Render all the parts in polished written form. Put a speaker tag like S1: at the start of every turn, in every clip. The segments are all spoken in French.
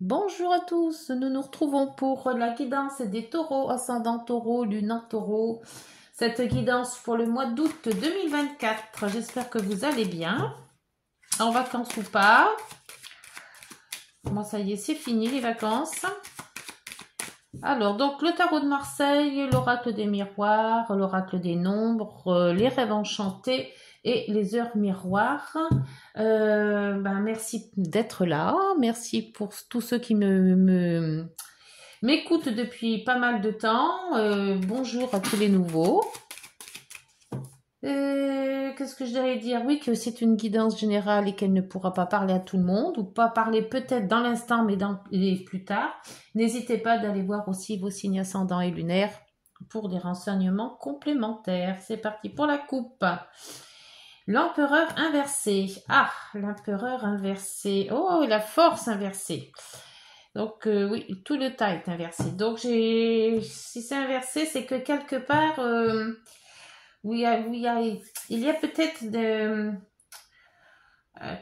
S1: Bonjour à tous, nous nous retrouvons pour la guidance des taureaux, ascendant taureau, lunan taureau. Cette guidance pour le mois d'août 2024. J'espère que vous allez bien, en vacances ou pas. Bon, ça y est, c'est fini les vacances. Alors, donc le tarot de Marseille, l'oracle des miroirs, l'oracle des nombres, les rêves enchantés et les heures miroirs. Merci d'être là. Merci pour tous ceux qui m'écoutent depuis pas mal de temps. Bonjour à tous les nouveaux. Qu'est-ce que je devrais dire? Oui, que c'est une guidance générale et qu'elle ne pourra pas parler à tout le monde, ou pas parler peut-être dans l'instant, mais plus tard. N'hésitez pas d'aller voir aussi vos signes ascendants et lunaires pour des renseignements complémentaires. C'est parti pour la coupe. L'empereur inversé. Ah, l'empereur inversé. Oh, la force inversée. Donc oui, tout le tas est inversé. Donc si c'est inversé, c'est que quelque part, il y a peut-être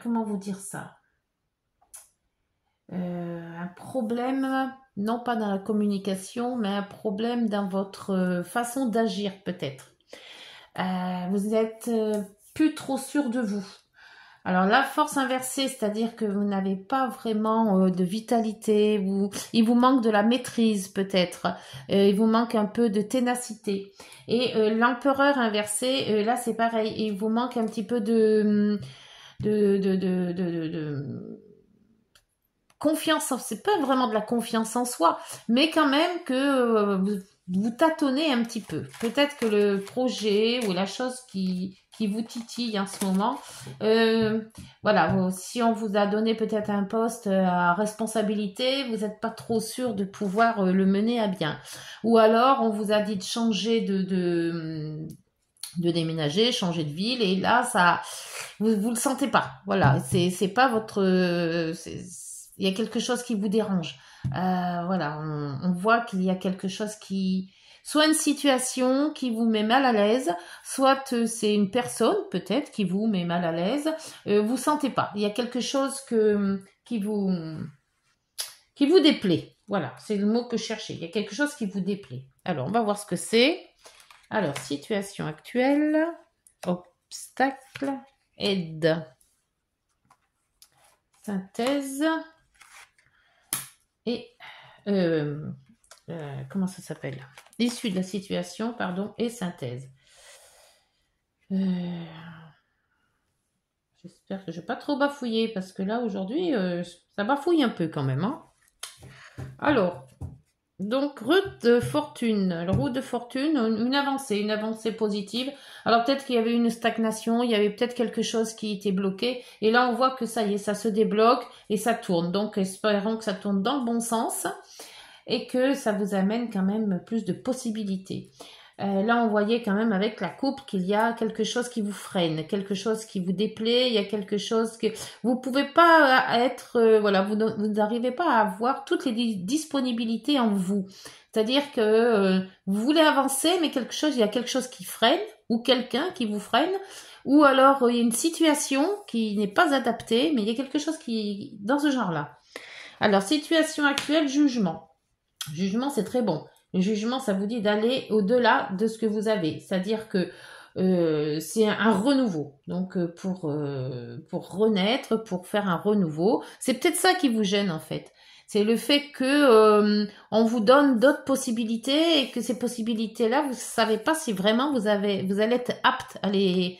S1: comment vous dire ça, un problème, non pas dans la communication, mais un problème dans votre façon d'agir peut-être. Vous êtes plus trop sûr de vous. Alors la force inversée, c'est-à-dire que vous n'avez pas vraiment de vitalité, il vous manque de la maîtrise peut-être, il vous manque un peu de ténacité. Et l'empereur inversé, là c'est pareil, il vous manque un petit peu de confiance, c'est pas vraiment de la confiance en soi, mais quand même que vous tâtonnez un petit peu. Peut-être que le projet ou la chose qui vous titille en ce moment, voilà, si on vous a donné peut-être un poste à responsabilité, vous n'êtes pas trop sûr de pouvoir le mener à bien. Ou alors on vous a dit de changer de déménager, changer de ville, et là ça vous le sentez pas. Voilà, c'est pas votre il y a quelque chose qui vous dérange. Voilà, on voit qu'il y a quelque chose soit une situation qui vous met mal à l'aise, soit c'est une personne peut-être qui vous met mal à l'aise. Vous sentez pas. Il y a quelque chose qui vous déplaît. Voilà, c'est le mot que je cherchais. Il y a quelque chose qui vous déplaît. Alors, on va voir ce que c'est. Alors, situation actuelle, obstacle, aide, synthèse et comment ça s'appelle? Issue de la situation, pardon, et synthèse. J'espère que je ne vais pas trop bafouiller parce que là aujourd'hui ça bafouille un peu quand même. Hein. Alors, donc roue de fortune, une avancée positive. Alors peut-être qu'il y avait une stagnation, il y avait peut-être quelque chose qui était bloqué. Et là on voit que ça y est, ça se débloque et ça tourne. Donc espérons que ça tourne dans le bon sens et que ça vous amène quand même plus de possibilités. Là, on voyait quand même avec la coupe qu'il y a quelque chose qui vous freine, quelque chose qui vous déplaît, il y a quelque chose que vous pouvez pas être, voilà, vous n'arrivez pas à avoir toutes les disponibilités en vous. C'est-à-dire que vous voulez avancer, mais il y a quelque chose qui freine, ou quelqu'un qui vous freine, ou alors il y a une situation qui n'est pas adaptée, mais il y a quelque chose qui, dans ce genre-là. Alors, situation actuelle, jugement. Jugement, c'est très bon. Le jugement, ça vous dit d'aller au-delà de ce que vous avez. C'est-à-dire que c'est un renouveau. Donc, pour renaître, pour faire un renouveau. C'est peut-être ça qui vous gêne, en fait. C'est le fait que on vous donne d'autres possibilités et que ces possibilités-là, vous ne savez pas si vraiment vous allez être apte à les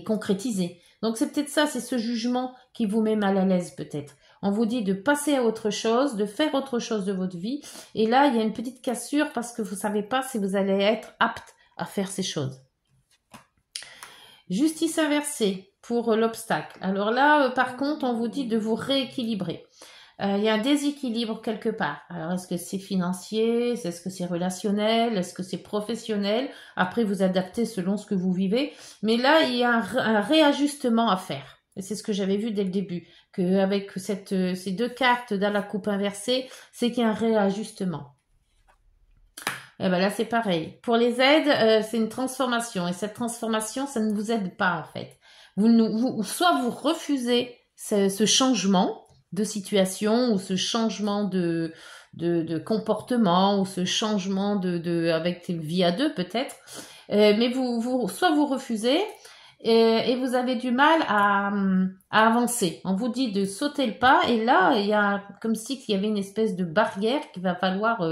S1: concrétiser. Donc, c'est peut-être ça, c'est ce jugement qui vous met mal à l'aise, peut-être. On vous dit de passer à autre chose, de faire autre chose de votre vie. Et là, il y a une petite cassure parce que vous ne savez pas si vous allez être apte à faire ces choses. Justice inversée pour l'obstacle. Alors là, par contre, on vous dit de vous rééquilibrer. Il y a un déséquilibre quelque part. Alors, est-ce que c'est financier? Est-ce que c'est relationnel? Est-ce que c'est professionnel? Après, vous adaptez selon ce que vous vivez. Mais là, il y a un réajustement à faire. Et c'est ce que j'avais vu dès le début, qu'avec ces deux cartes dans la coupe inversée, c'est qu'il y a un réajustement. Et ben là, c'est pareil. Pour les aides, c'est une transformation. Et cette transformation, ça ne vous aide pas, en fait. Soit vous refusez ce changement, situation ou ce changement de comportement ou ce changement avec vie à deux peut-être. Mais soit vous refusez et vous avez du mal à avancer. On vous dit de sauter le pas et là, il y a comme si il y avait une espèce de barrière qu'il va falloir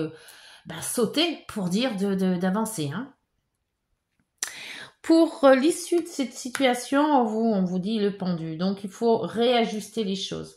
S1: sauter pour dire d'avancer. Hein. Pour l'issue de cette situation, on vous dit le pendu. Donc, il faut réajuster les choses.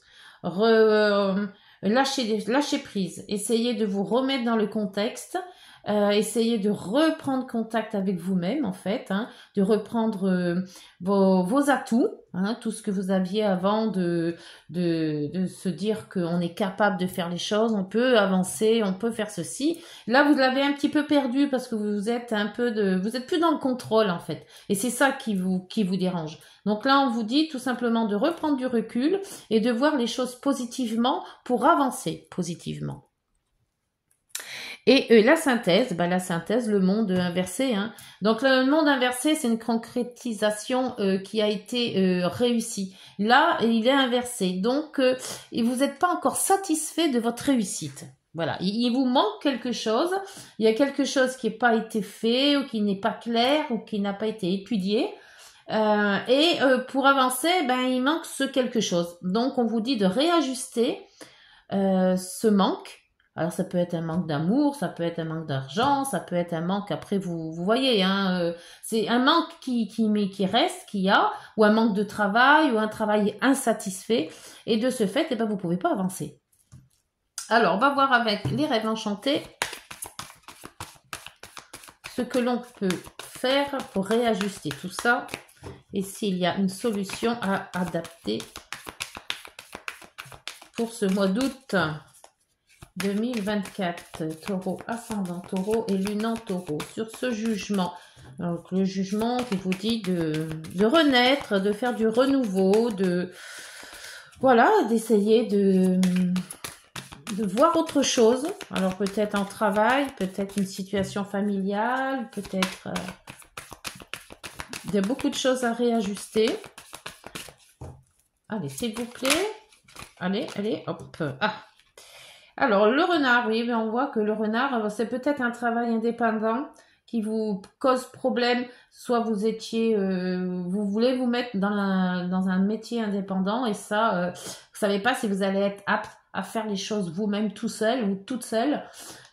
S1: Lâcher prise. Essayez de vous remettre dans le contexte. Essayez de reprendre contact avec vous-même, en fait. Hein, de reprendre vos atouts. Hein, tout ce que vous aviez avant de se dire qu'on est capable de faire les choses, on peut avancer, on peut faire ceci. Là, vous l'avez un petit peu perdu parce que vous êtes vous êtes plus dans le contrôle en fait. Et c'est ça qui vous dérange. Donc là, on vous dit tout simplement de reprendre du recul et de voir les choses positivement pour avancer positivement. Et la synthèse, le monde inversé. Hein. Donc le monde inversé, c'est une concrétisation qui a été réussie. Là, il est inversé. Donc, vous n'êtes pas encore satisfait de votre réussite. Voilà, il vous manque quelque chose. Il y a quelque chose qui n'a pas été fait ou qui n'est pas clair ou qui n'a pas été étudié. Pour avancer, il manque ce quelque chose. Donc, on vous dit de réajuster ce manque. Alors ça peut être un manque d'amour, ça peut être un manque d'argent, ça peut être un manque, après vous voyez, hein, c'est un manque qui reste, qu'il y a, ou un manque de travail, ou un travail insatisfait, et de ce fait, vous pouvez pas avancer. Alors, on va voir avec les rêves enchantés ce que l'on peut faire pour réajuster tout ça, et s'il y a une solution à adapter pour ce mois d'août 2024, taureau, ascendant taureau et lune en taureau, sur ce jugement. Donc, le jugement qui vous dit de renaître, de faire du renouveau, d'essayer de voir autre chose. Alors, peut-être en travail, peut-être une situation familiale, peut-être... il y a beaucoup de choses à réajuster. Allez, s'il vous plaît. Allez, hop. Ah! Alors, le renard, oui, on voit que le renard, c'est peut-être un travail indépendant qui vous cause problème. Soit vous voulez vous mettre dans un métier indépendant et ça, vous savez pas si vous allez être apte à faire les choses vous-même tout seul ou toute seule.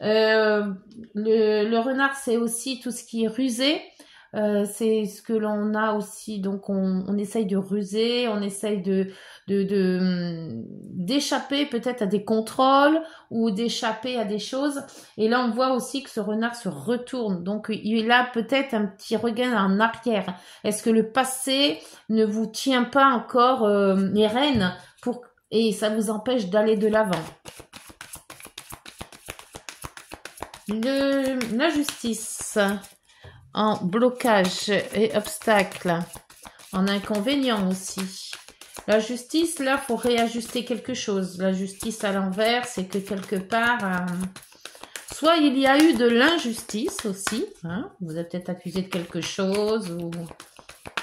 S1: Le renard, c'est aussi tout ce qui est rusé. C'est ce que l'on a aussi, donc on essaye de ruser, on essaye d'échapper peut-être à des contrôles ou d'échapper à des choses. Et là, on voit aussi que ce renard se retourne. Donc, il a peut-être un petit regain en arrière. Est-ce que le passé ne vous tient pas encore les rênes et ça vous empêche d'aller de l'avant? La justice en blocage et obstacle, en inconvénient aussi. La justice, là, faut réajuster quelque chose. La justice à l'envers, c'est que quelque part, soit il y a eu de l'injustice aussi, hein, vous êtes peut-être accusé de quelque chose,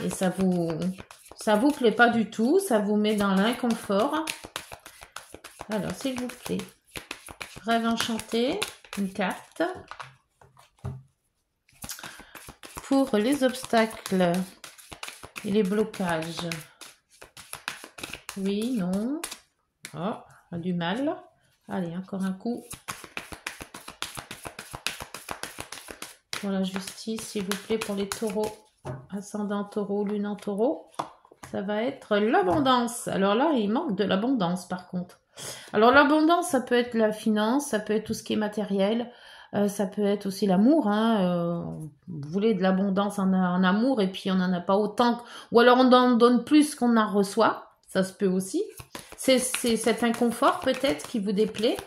S1: et ça vous plaît pas du tout, ça vous met dans l'inconfort. Alors, s'il vous plaît, rêve enchanté, une carte. Pour les obstacles et les blocages. Oui, non. Oh, on a du mal. Allez, encore un coup. Pour la justice, s'il vous plaît, pour les taureaux, ascendant taureau, lune en taureau, ça va être l'abondance. Alors là, il manque de l'abondance par contre. Alors l'abondance, ça peut être la finance, ça peut être tout ce qui est matériel. Ça peut être aussi l'amour, hein. Vous voulez de l'abondance en amour et puis on n'en a pas autant, ou alors on en donne plus qu'on en reçoit, ça se peut aussi. C'est cet inconfort peut-être qui vous déplaît.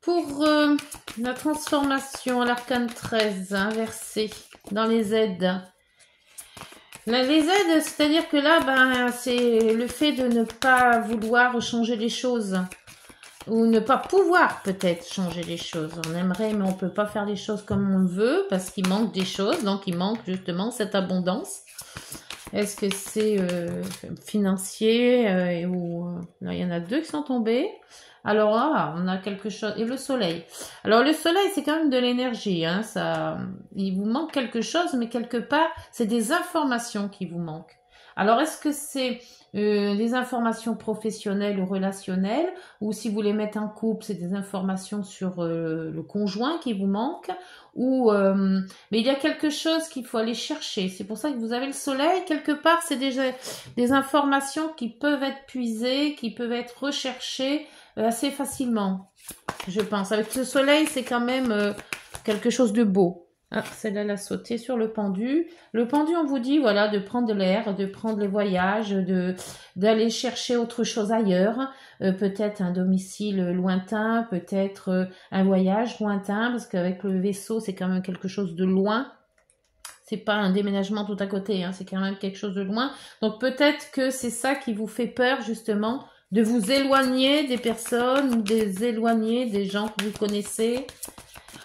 S1: Pour la transformation à l'arcane 13, inversé dans les aides. Les aides, c'est-à-dire que là, c'est le fait de ne pas vouloir changer les choses. Ou ne pas pouvoir peut-être changer les choses. On aimerait, mais on peut pas faire les choses comme on veut parce qu'il manque des choses. Donc, il manque justement cette abondance. Est-ce que c'est financier là, il y en a deux qui sont tombés. Alors là, on a quelque chose. Et le soleil. Alors le soleil, c'est quand même de l'énergie. Hein, ça, il vous manque quelque chose, mais quelque part, c'est des informations qui vous manquent. Alors est-ce que c'est des informations professionnelles ou relationnelles, ou si vous voulez mettre en couple, c'est des informations sur le conjoint qui vous manque, ou mais il y a quelque chose qu'il faut aller chercher. C'est pour ça que vous avez le soleil. Quelque part, c'est déjà des informations qui peuvent être puisées, qui peuvent être recherchées assez facilement, je pense. Avec ce soleil, c'est quand même quelque chose de beau. Ah, celle-là, elle a sauté sur le pendu. Le pendu, on vous dit, voilà, de prendre l'air, de prendre les voyages, d'aller chercher autre chose ailleurs. Peut-être un domicile lointain, peut-être un voyage lointain, parce qu'avec le vaisseau, c'est quand même quelque chose de loin. C'est pas un déménagement tout à côté, hein, c'est quand même quelque chose de loin. Donc peut-être que c'est ça qui vous fait peur, justement, de vous éloigner des personnes ou des éloigner des gens que vous connaissez,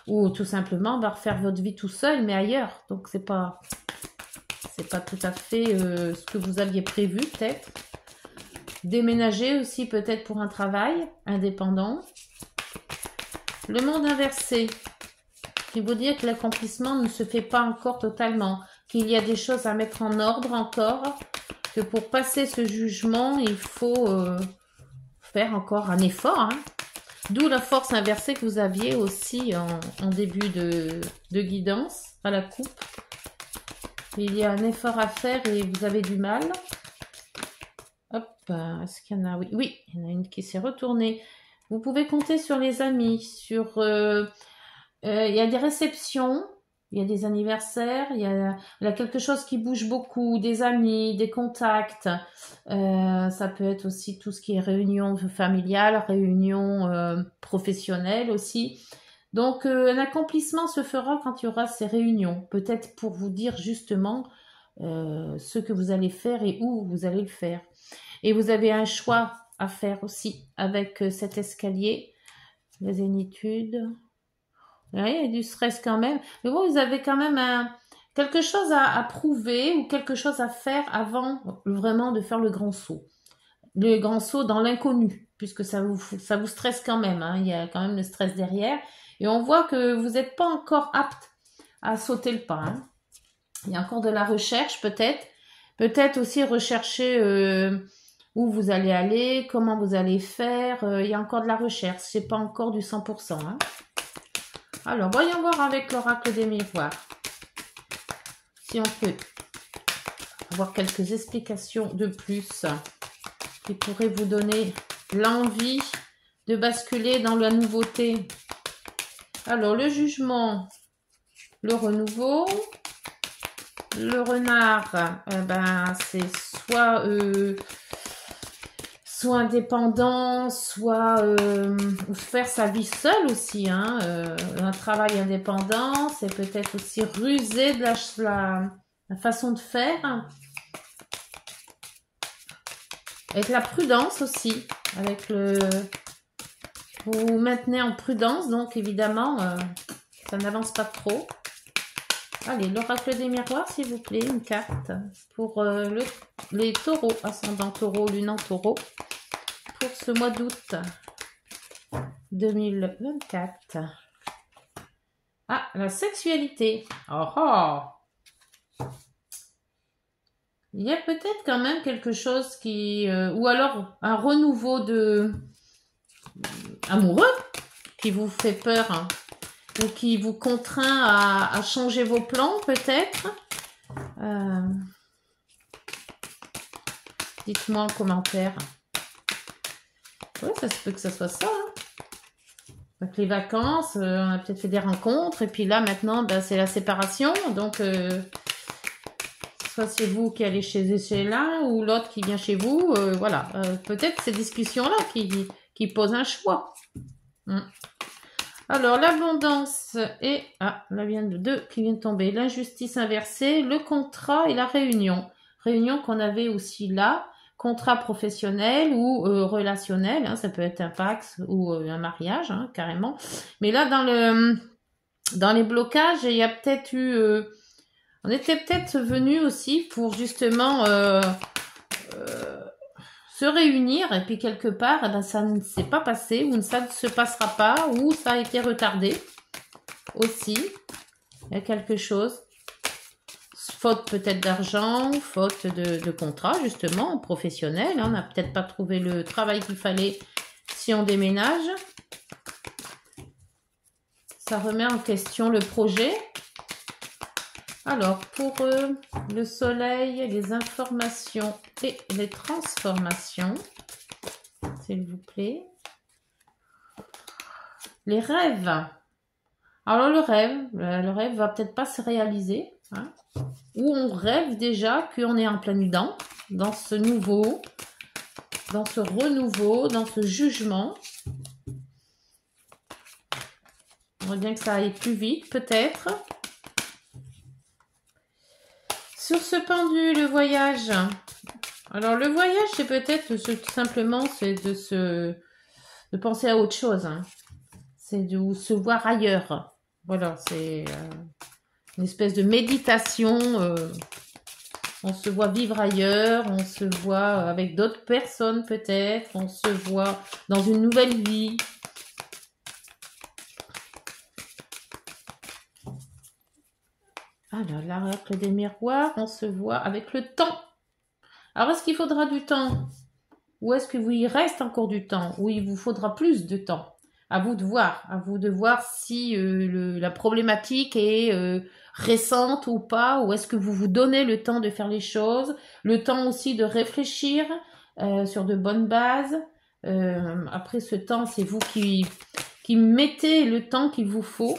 S1: ou tout simplement refaire votre vie tout seul, mais ailleurs. Donc c'est pas tout à fait ce que vous aviez prévu, peut-être. Déménager aussi, peut-être pour un travail indépendant. Le monde inversé, qui veut dire que l'accomplissement ne se fait pas encore totalement, qu'il y a des choses à mettre en ordre encore, que pour passer ce jugement, il faut faire encore un effort, hein. D'où la force inversée que vous aviez aussi en début de guidance à la coupe. Il y a un effort à faire et vous avez du mal. Hop, est-ce qu'il y en a? Oui, oui, il y en a une qui s'est retournée. Vous pouvez compter sur les amis, sur... il y a des réceptions, il y a des anniversaires, il y a quelque chose qui bouge beaucoup, des amis, des contacts. Ça peut être aussi tout ce qui est réunion familiale, réunion professionnelle aussi. Donc un accomplissement se fera quand il y aura ces réunions. Peut-être pour vous dire justement ce que vous allez faire et où vous allez le faire. Et vous avez un choix à faire aussi avec cet escalier, la zénitude. Oui, il y a du stress quand même. Mais bon, vous avez quand même quelque chose à prouver ou quelque chose à faire avant vraiment de faire le grand saut. Le grand saut dans l'inconnu, puisque ça vous stresse quand même. Hein. Il y a quand même le stress derrière. Et on voit que vous n'êtes pas encore apte à sauter le pas. Hein. Il y a encore de la recherche peut-être. Peut-être aussi rechercher où vous allez aller, comment vous allez faire. Il y a encore de la recherche. C'est pas encore du 100%. Hein. Alors, voyons voir avec l'oracle des miroirs. Si on peut avoir quelques explications de plus qui pourraient vous donner l'envie de basculer dans la nouveauté. Alors, le jugement, le renouveau, le renard, c'est soit indépendant, soit faire sa vie seule aussi. Hein, un travail indépendant, c'est peut-être aussi ruser de la façon de faire. Avec la prudence aussi. Vous vous maintenez en prudence, donc évidemment, ça n'avance pas trop. Allez, l'oracle des miroirs, s'il vous plaît, une carte pour les taureaux, ascendant taureau, lune en taureau, pour ce mois d'août 2024. Ah, la sexualité. Oh, oh. Il y a peut-être quand même quelque chose qui... ou alors un renouveau amoureux qui vous fait peur, hein, ou qui vous contraint à changer vos plans peut-être. Dites-moi en commentaire. Ouais, ça se peut que ça soit ça. Hein. Donc les vacances, on a peut-être fait des rencontres, et puis là maintenant, c'est la séparation. Donc, soit c'est vous qui allez chez l'un, ou l'autre qui vient chez vous. Voilà, peut-être ces discussions-là qui posent un choix. Alors, l'abondance et... Ah, là vient de deux qui viennent de tomber. L'injustice inversée, le contrat et la réunion. Réunion qu'on avait aussi là. Contrat professionnel ou relationnel. Hein, ça peut être un pax ou un mariage, hein, carrément. Mais là, dans les blocages, il y a peut-être eu On était peut-être venu aussi pour justement se réunir et puis quelque part, eh ben, ça ne s'est pas passé ou ça ne se passera pas ou ça a été retardé aussi. Il y a quelque chose. Faute peut-être d'argent, faute de contrat justement, professionnel. On n'a peut-être pas trouvé le travail qu'il fallait si on déménage. Ça remet en question le projet. Alors, pour le soleil, les informations et les transformations, s'il vous plaît. Les rêves. Alors, le rêve va peut-être pas se réaliser. Hein, ou on rêve déjà qu'on est en plein dedans, dans ce nouveau, dans ce renouveau, dans ce jugement. On voit bien que ça aille plus vite, peut-être. Sur ce pendu, le voyage. Alors, le voyage, c'est peut-être tout simplement, c'est de penser à autre chose. Hein. C'est de se voir ailleurs. Voilà, c'est une espèce de méditation. On se voit vivre ailleurs, on se voit avec d'autres personnes peut-être, on se voit dans une nouvelle vie. Alors, l'oracle des miroirs, on se voit avec le temps. Alors, est-ce qu'il faudra du temps? Ou est-ce que vous y reste encore du temps? Ou il vous faudra plus de temps? À vous de voir si la problématique est récente ou pas, ou est-ce que vous vous donnez le temps de faire les choses, le temps aussi de réfléchir sur de bonnes bases. Après ce temps, c'est vous qui mettez le temps qu'il vous faut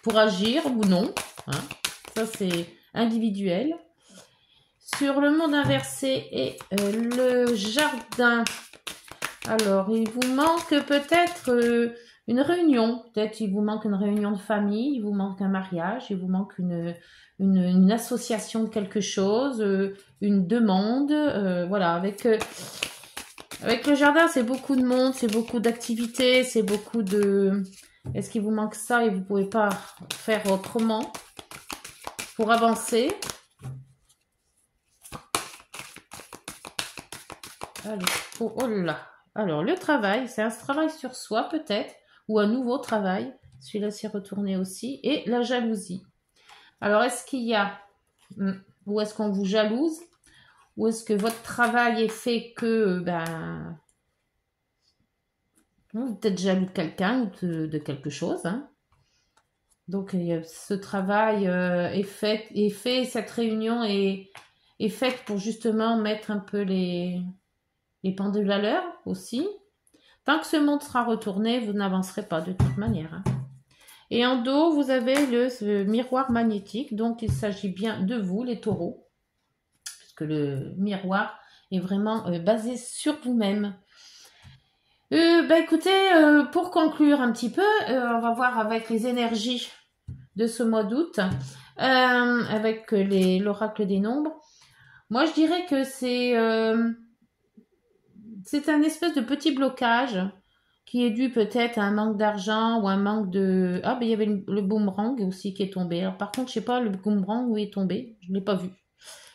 S1: pour agir ou non. Hein. Ça, c'est individuel. Sur le monde inversé et le jardin, alors il vous manque peut-être une réunion. Peut-être il vous manque une réunion de famille, il vous manque un mariage, il vous manque une association de quelque chose, une demande. Voilà, avec le jardin, c'est beaucoup de monde, c'est beaucoup d'activités, c'est beaucoup de... Est-ce qu'il vous manque ça et vous ne pouvez pas faire autrement pour avancer? Allez, oh là. Alors, le travail, c'est un travail sur soi peut-être, ou un nouveau travail. Celui-là s'est retourné aussi. Et la jalousie. Alors, est-ce qu'il y a... Ou est-ce qu'on vous jalouse? Ou est-ce que votre travail est fait que... vous êtes jaloux de quelqu'un ou de quelque chose. Hein. Donc, ce travail est fait, cette réunion est faite pour justement mettre un peu les pendules à l'heure aussi. Tant que ce monde sera retourné, vous n'avancerez pas de toute manière. Hein. Et en dos, vous avez le miroir magnétique. Donc, il s'agit bien de vous, les taureaux. Puisque le miroir est vraiment basé sur vous-même. Écoutez, pour conclure un petit peu, on va voir avec les énergies de ce mois d'août, avec l'oracle des nombres. Moi, je dirais que c'est un espèce de petit blocage qui est dû peut-être à un manque d'argent ou un manque de... Ah, il y avait le boomerang aussi qui est tombé. Alors, par contre, je sais pas le boomerang où il est tombé. Je ne l'ai pas vu.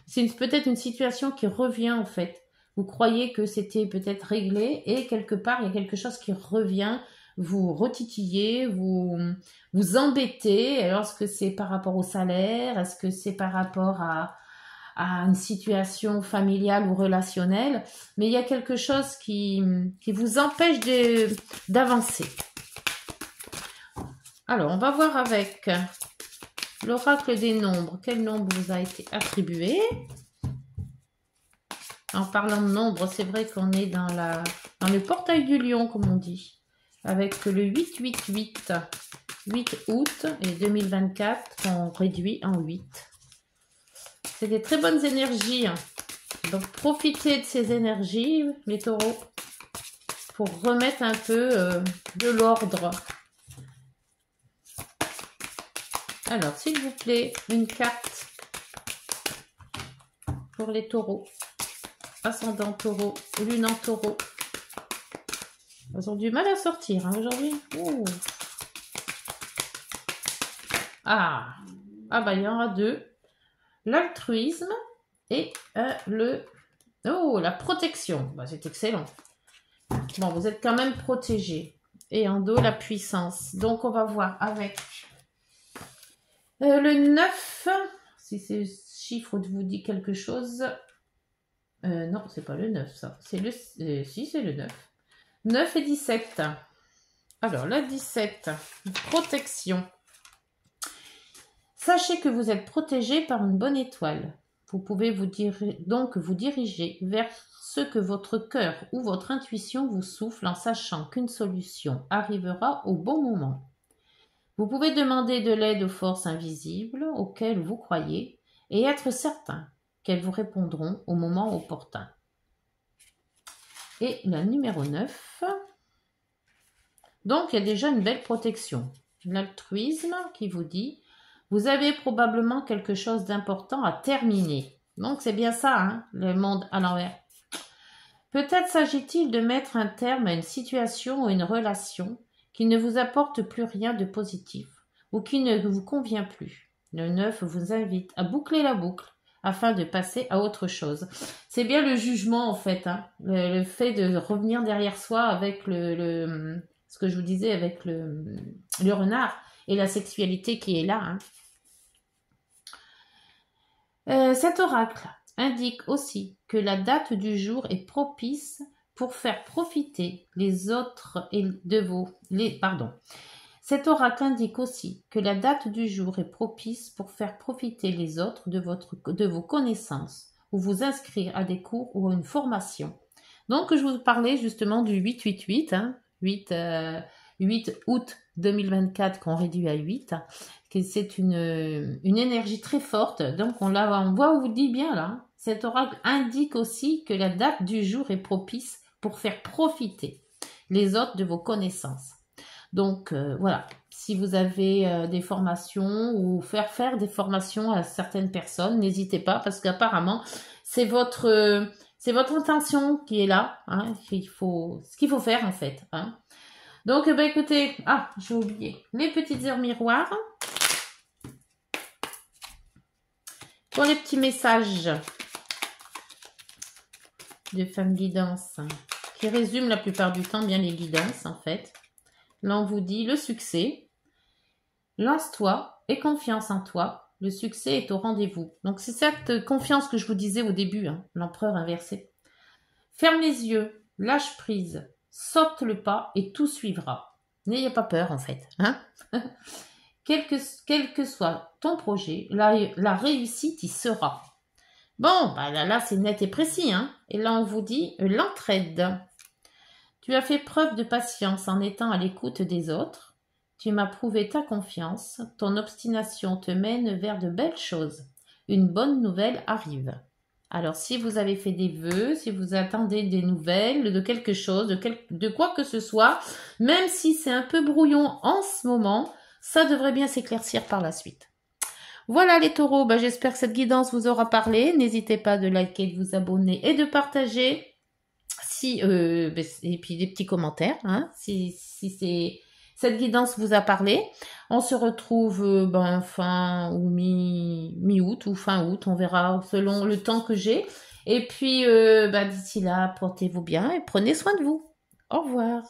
S1: C'est peut-être une situation qui revient en fait. Vous croyez que c'était peut-être réglé et quelque part, il y a quelque chose qui revient. Vous retitillez, vous embêtez. Alors, est-ce que c'est par rapport au salaire? Est-ce que c'est par rapport à une situation familiale ou relationnelle, mais il y a quelque chose qui vous empêche d'avancer. Alors, on va voir avec l'oracle des nombres, quel nombre vous a été attribué. En parlant de nombres, c'est vrai qu'on est dans le portail du lion, comme on dit, avec le 888, 8 août et 2024, qu'on réduit en 8. C'est des très bonnes énergies. Donc, profitez de ces énergies, les taureaux, pour remettre un peu de l'ordre. Alors, s'il vous plaît, une carte pour les taureaux. Ascendant taureau, lune en taureau. Ils ont du mal à sortir hein, aujourd'hui. Ah, Ah bah, il y en aura deux. L'altruisme et Oh, la protection. Bah, c'est excellent. Bon, vous êtes quand même protégé. Et en dos, la puissance. Donc, on va voir avec le 9. Si ce chiffre vous dit quelque chose. Non, c'est pas le 9, ça. C'est le... si, c'est le 9. 9 et 17. Alors, la 17. Protection. Sachez que vous êtes protégé par une bonne étoile. Vous pouvez donc vous diriger vers ce que votre cœur ou votre intuition vous souffle en sachant qu'une solution arrivera au bon moment. Vous pouvez demander de l'aide aux forces invisibles auxquelles vous croyez et être certain qu'elles vous répondront au moment opportun. Et la numéro 9. Donc, il y a déjà une belle protection. L'altruisme qui vous dit « Vous avez probablement quelque chose d'important à terminer. » Donc, c'est bien ça, hein, le monde à l'envers. Peut-être s'agit-il de mettre un terme à une situation ou une relation qui ne vous apporte plus rien de positif ou qui ne vous convient plus. Le 9 vous invite à boucler la boucle afin de passer à autre chose. C'est bien le jugement, en fait, hein, le fait de revenir derrière soi avec ce que je vous disais avec le renard et la sexualité qui est là. Hein. Cet oracle indique aussi que la date du jour est propice pour faire profiter les autres Cet oracle indique aussi que la date du jour est propice pour faire profiter les autres de vos connaissances ou vous inscrire à des cours ou à une formation. Donc, je vous parlais justement du 888, hein, 8 août 2024 qu'on réduit à 8, que c'est une énergie très forte. Donc, on voit, on vous dit bien là, hein. Cet oracle indique aussi que la date du jour est propice pour faire profiter les autres de vos connaissances. Donc, voilà, si vous avez des formations ou faire des formations à certaines personnes, n'hésitez pas parce qu'apparemment, c'est votre intention qui est là, hein, ce qu'il faut faire en fait. Hein. Donc, écoutez, j'ai oublié, les petites heures miroirs. Pour les petits messages de Femme Guidance, qui résument la plupart du temps bien les guidances en fait. Là, on vous dit le succès. Lance-toi et confiance en toi. Le succès est au rendez-vous. Donc, c'est cette confiance que je vous disais au début, hein, l'empereur inversé. Ferme les yeux, lâche prise, saute le pas et tout suivra. N'ayez pas peur, en fait. Hein. Quel que soit ton projet, la réussite y sera. Bon, là, c'est net et précis. Hein. Et là, on vous dit l'entraide. Tu as fait preuve de patience en étant à l'écoute des autres. Tu m'as prouvé ta confiance. Ton obstination te mène vers de belles choses. Une bonne nouvelle arrive. Alors, si vous avez fait des vœux, si vous attendez des nouvelles de quelque chose, de quoi que ce soit, même si c'est un peu brouillon en ce moment, ça devrait bien s'éclaircir par la suite. Voilà les taureaux, j'espère que cette guidance vous aura parlé. N'hésitez pas de liker, de vous abonner et de partager. Et puis des petits commentaires, hein, si cette guidance vous a parlé. On se retrouve fin ou mi-août ou fin août, on verra selon le temps que j'ai. Et puis d'ici là, portez-vous bien et prenez soin de vous. Au revoir.